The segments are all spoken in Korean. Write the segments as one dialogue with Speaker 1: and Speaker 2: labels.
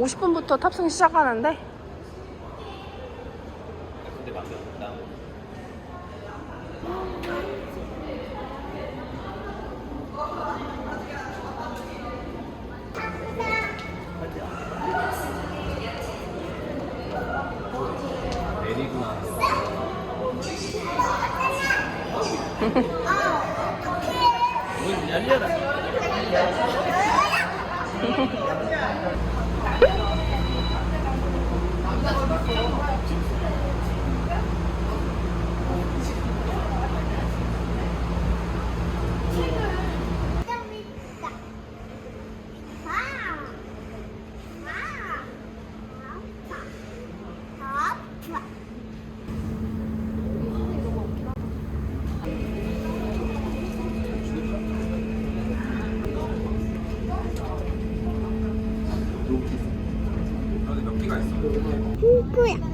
Speaker 1: 50분부터 탑승 시작하는데.
Speaker 2: 근데 막 나. 내리구나. 문 열려라. 안에 몇 개가 있어?
Speaker 3: 핑크야.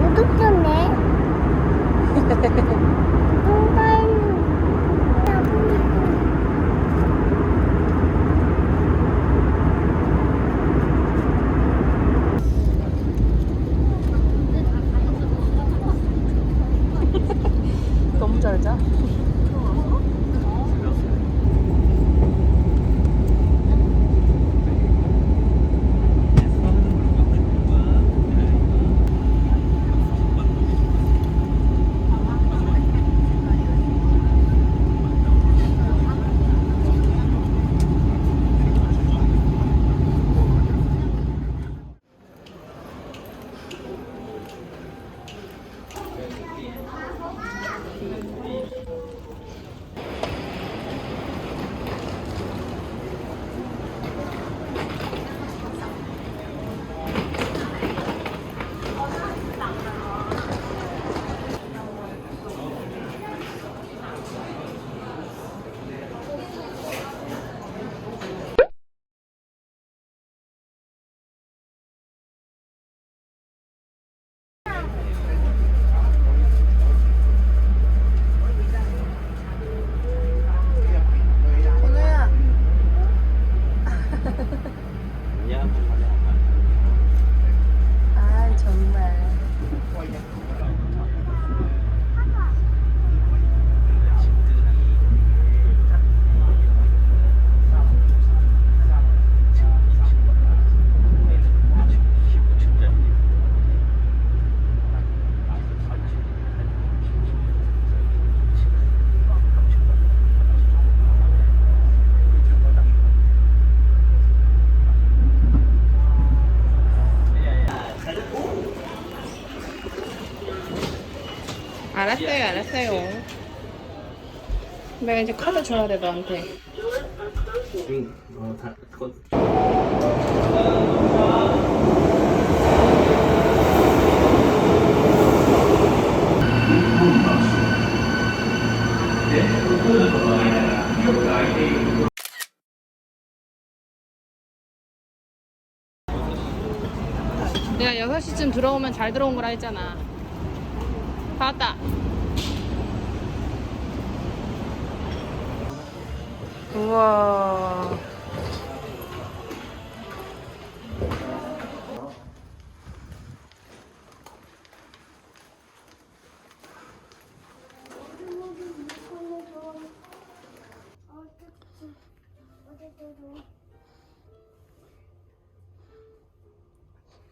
Speaker 3: 어떡하네?
Speaker 1: 너무 잘 자. 건우야. 아 정말. 알았어요, 알았어요. 내가 이제 카드 줘야 돼, 너한테. 내가 6시쯤 들어오면 잘 들어온 거라 했잖아. 다 왔다. 우와.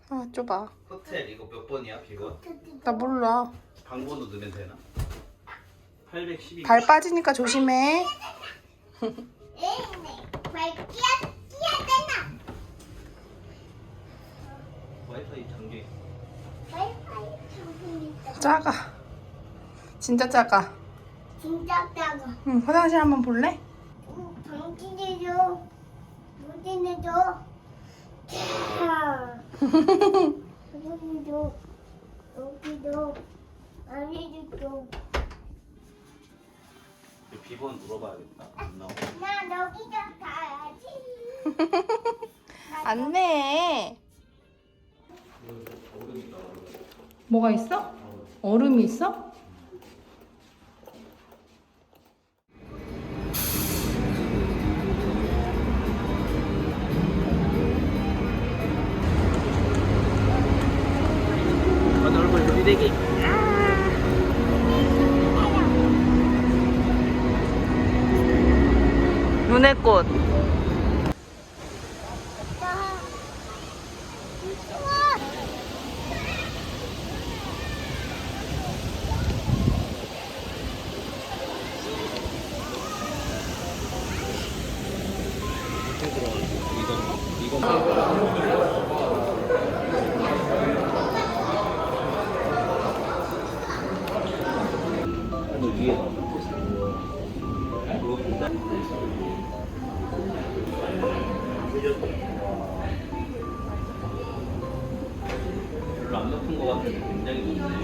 Speaker 1: 아, 좁아.
Speaker 2: 호텔 이거 몇 번이야 비번?
Speaker 1: 나 몰라.
Speaker 2: 방번호 넣으면 되나? 812.
Speaker 1: 발 빠지니까 조심해.
Speaker 2: 와이파이 잠겨 있어.
Speaker 1: 작아. 진짜 작아.
Speaker 3: 진짜 작아.
Speaker 1: 응, 화장실 한번 볼래?
Speaker 3: 당신이죠. 당신이죠. 여기도 여기도 아니도
Speaker 2: 비번 물어봐야겠다. 안 나와.
Speaker 3: 나 여기다 가야지.
Speaker 1: 안내. 뭐가 있어? 얼음이 있어?
Speaker 2: 내 얼굴 들이대기.
Speaker 1: 눈의 꽃.
Speaker 2: 별로 안 높은 것 같은데 굉장히 높네.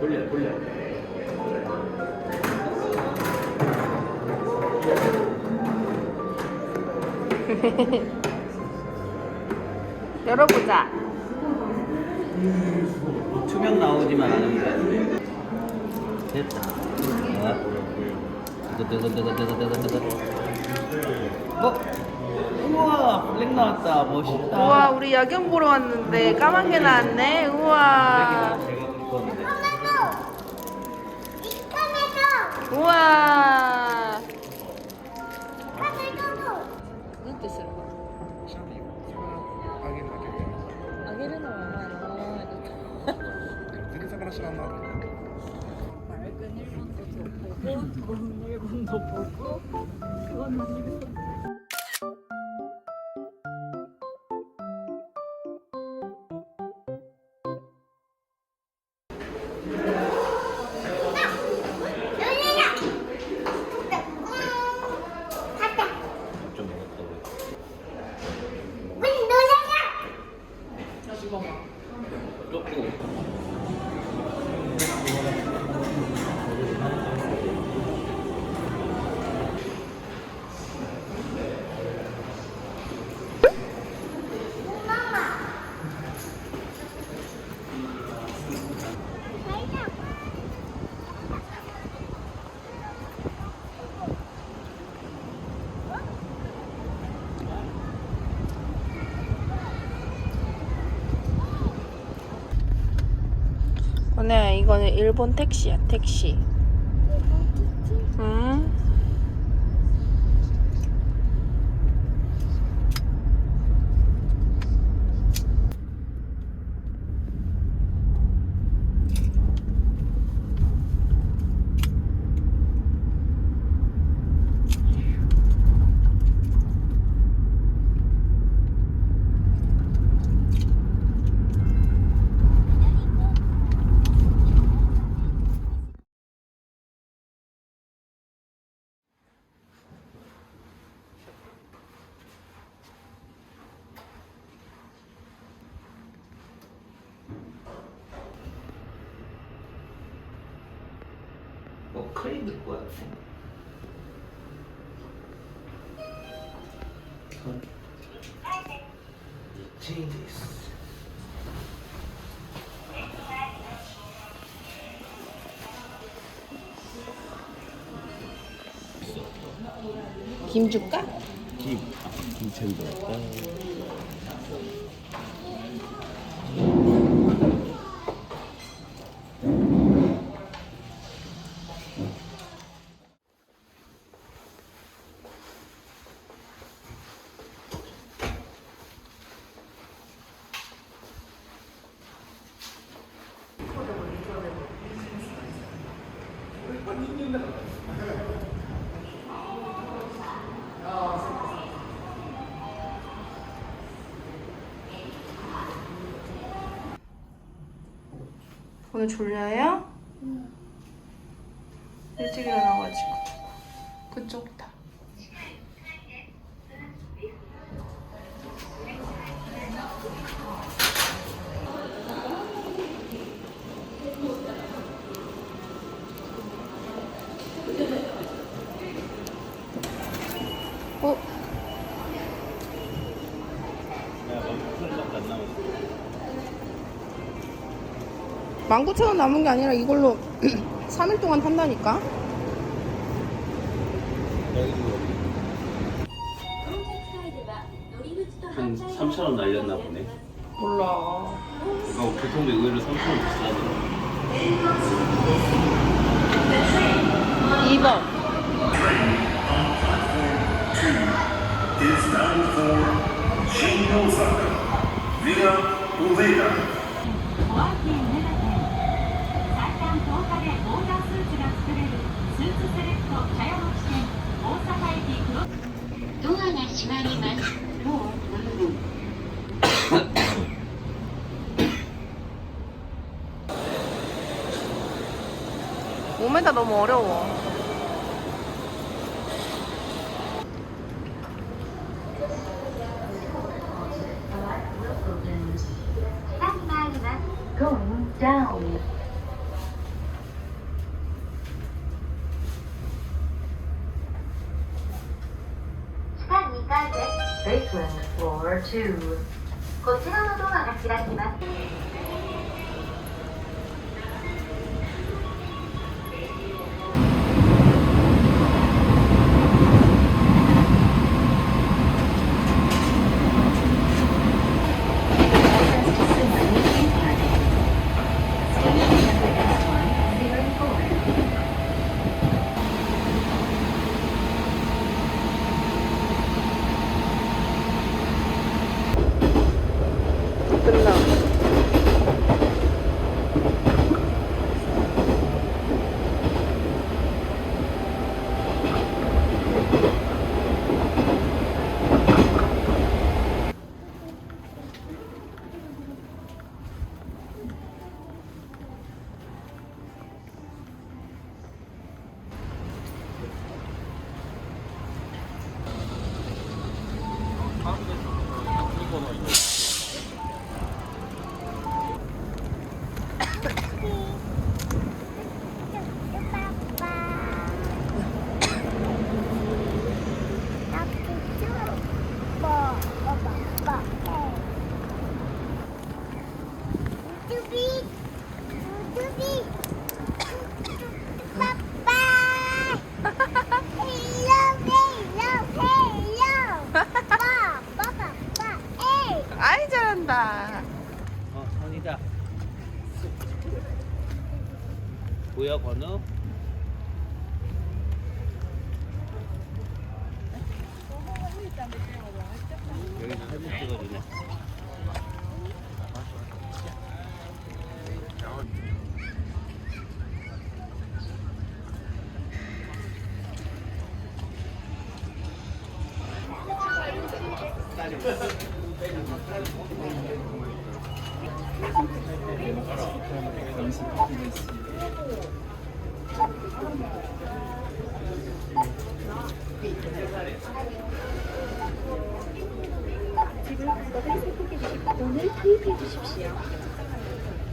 Speaker 2: 돌려.
Speaker 1: 열어보자.
Speaker 2: 투명 나오지만 않으면 돼. 됐다. 우와, 블랙 나왔다. 멋있다.
Speaker 1: 우와, 우리 야경 보러 왔는데 까만 게 나왔네. 우와.
Speaker 2: 제가 그랬는데.
Speaker 1: 우와. 무슨 뜻으로? 아기를 나와요.
Speaker 4: 맑은 일본도 보고 더운 일본도 보고 그건 아니고
Speaker 2: 좀 먹었다고. 조금.
Speaker 1: 은혜야, 이거는 일본 택시야, 택시. 응?
Speaker 2: 크림 넣을 거야. changes.
Speaker 1: 김 줄까?
Speaker 2: 김채리 넣었다.
Speaker 1: 오늘 졸려요? 일찍 일어나가지고. 그쪽이다. 어?
Speaker 2: 야, 19,000원밖에 안 남았어.
Speaker 1: 19,000원 남은 게 아니라 이걸로 3일 동안 탄다니까?
Speaker 2: 한 3,000원 날렸나 보네.
Speaker 1: 몰라.
Speaker 2: 이거 교통비 의외로 3,000원 비싸더라.
Speaker 1: 2번. 오메다 너무 어려워.
Speaker 5: Going down. Basement floor 2. こちらのドアが開きます。
Speaker 1: 끝나. 아이 잘한다.
Speaker 2: 선이다. 뭐야, 건우? 여기 사진 찍어주네.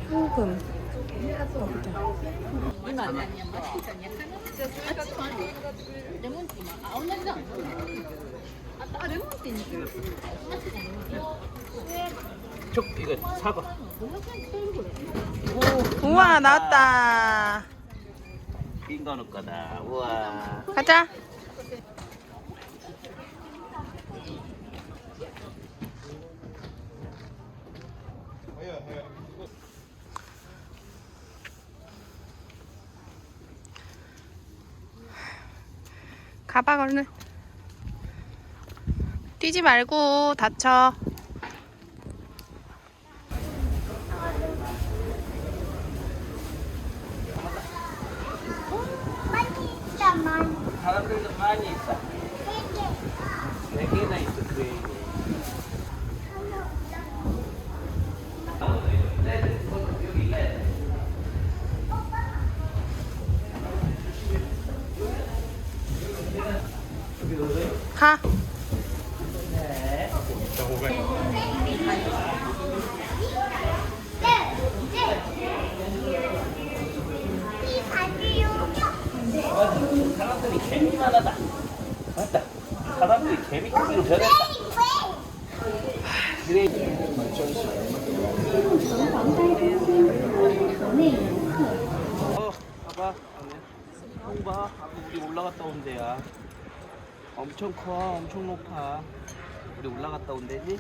Speaker 1: 소금.
Speaker 2: 이거 사과.
Speaker 1: 우와 나왔다.
Speaker 2: 빈 거는 거다. 우와.
Speaker 1: 가자. 가봐 얼른. 뛰지 말고 다쳐.
Speaker 3: 많이 있다, 많이.
Speaker 2: 사람들도 많이 있어.
Speaker 3: 되게.
Speaker 2: 4개나 있어, 그 얘기.
Speaker 1: 가.
Speaker 3: 이 바지요.
Speaker 2: 사람들이 개미만 하다. 맞다. 사람들이 개미 크기로 변했다. 그래. 봐봐. 봐. 우리 올라갔다 온 데야. 엄청 커. 엄청 높아. 우리 올라갔다 온 데지?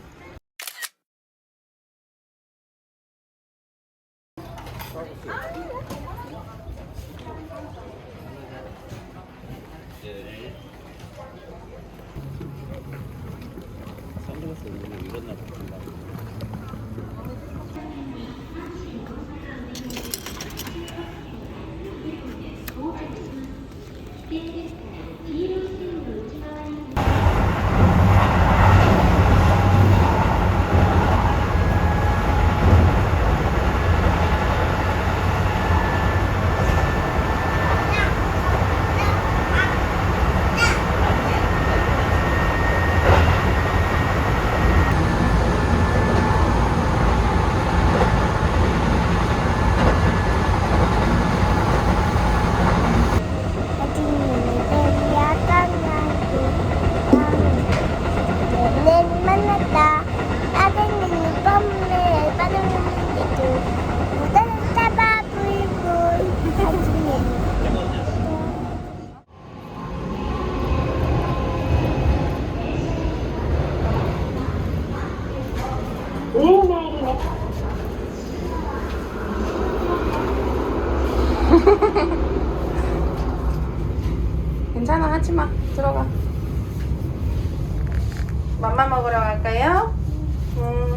Speaker 2: 선글라스 없는 이런 날 같은가?
Speaker 3: 만났다. 따뜻한 밤에 바람을 느끼고 무다를 잡아 불고 사진에
Speaker 1: 괜찮아, 하지 마. 들어가. 맘마 먹으러 갈까요?
Speaker 2: 뭐야?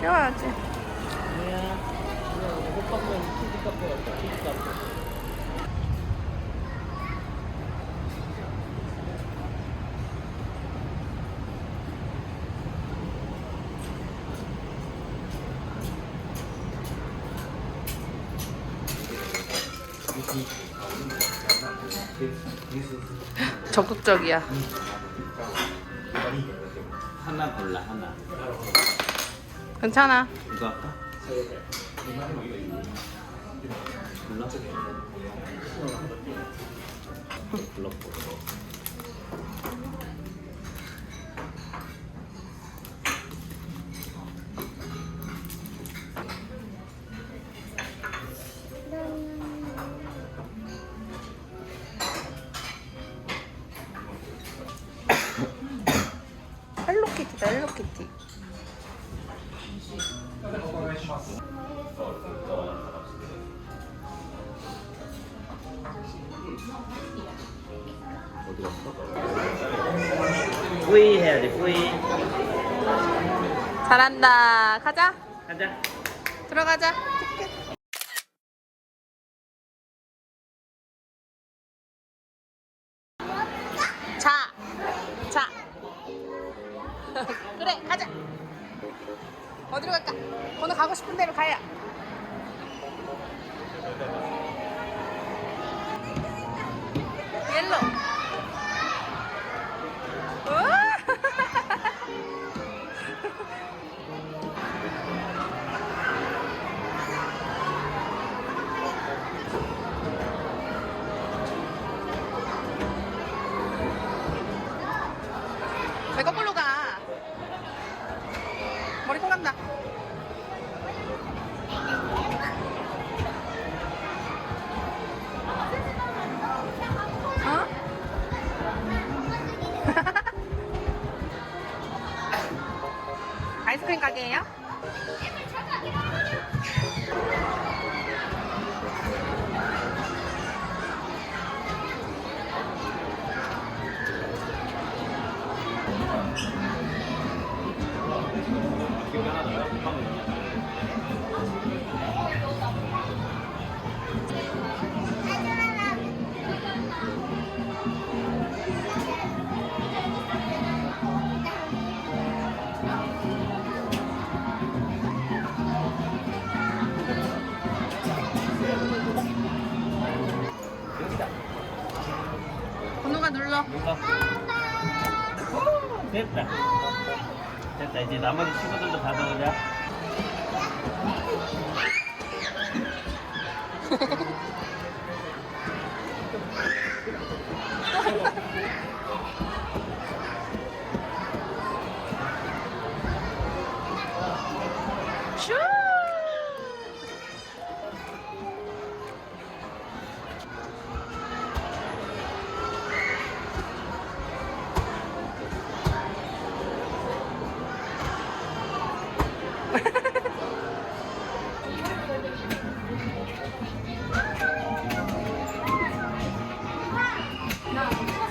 Speaker 1: 쉬어야지. 적극적이야.
Speaker 2: 하나 골라 하나.
Speaker 1: 괜찮아.
Speaker 2: 이거 할까? 골라? 골라.
Speaker 1: 헬로키티다, 헬로키티.
Speaker 2: 어디 갔어? 뿌이 해야지 뿌이.
Speaker 1: 잘한다. 가자.
Speaker 2: 가자.
Speaker 1: 들어가자. 자. 자. 그래, 가자. 어디로 갈까? 오늘 가고 싶은 데로 가야. 옐로. 우와.
Speaker 2: 여기 하나 넣어요? 금방 넣냐? 여기다.
Speaker 1: 건우가 눌러.
Speaker 2: 뭔가. 됐다. 됐다. 이제 나머지 친구들도 다 넣으자.
Speaker 1: 슈!
Speaker 2: 안 나오려고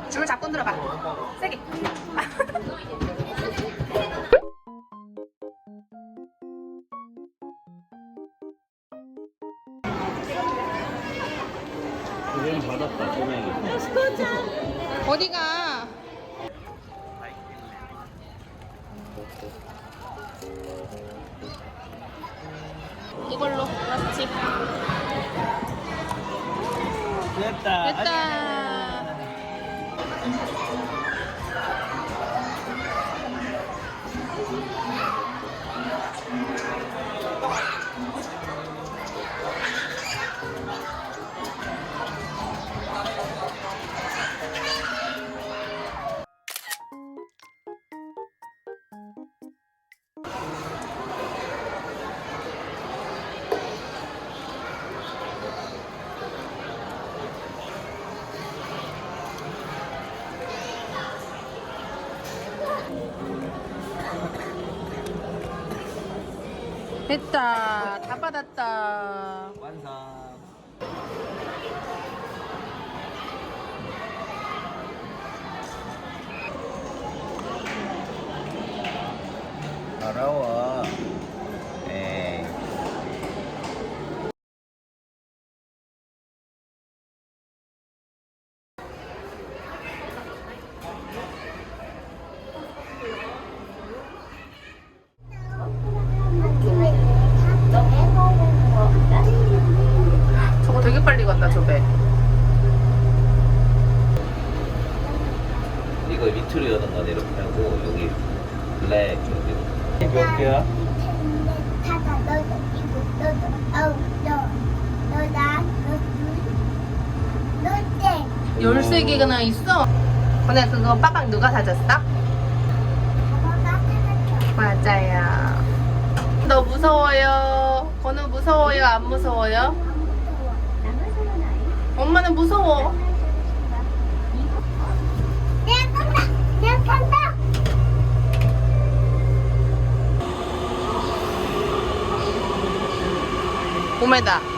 Speaker 1: 줄 잡고 들어봐. 세게.
Speaker 2: 그건 받았다, 조명이.
Speaker 1: 어디가? 이걸로 그렇지.
Speaker 2: 됐다.
Speaker 1: 됐다. 됐다. 다 받았다.
Speaker 2: 완성. 더러워. 에이.
Speaker 1: 저거 되게 빨리 간다, 저 배.
Speaker 2: 이거 밑으로 여는 건 이렇게 하고 여기 블랙 여기 몇 개야?
Speaker 3: 타다 너도 이거 너도 아우 너나 너째
Speaker 1: 13개가 있어. 근데 그거 빠빵 누가 사줬어?
Speaker 3: 바바가 타다
Speaker 1: 맞아요. 너 무서워요? 건우 무서워요? 안 무서워요? 엄마는 무서워.
Speaker 3: 내가 간다 내가 간다
Speaker 1: 봄에다.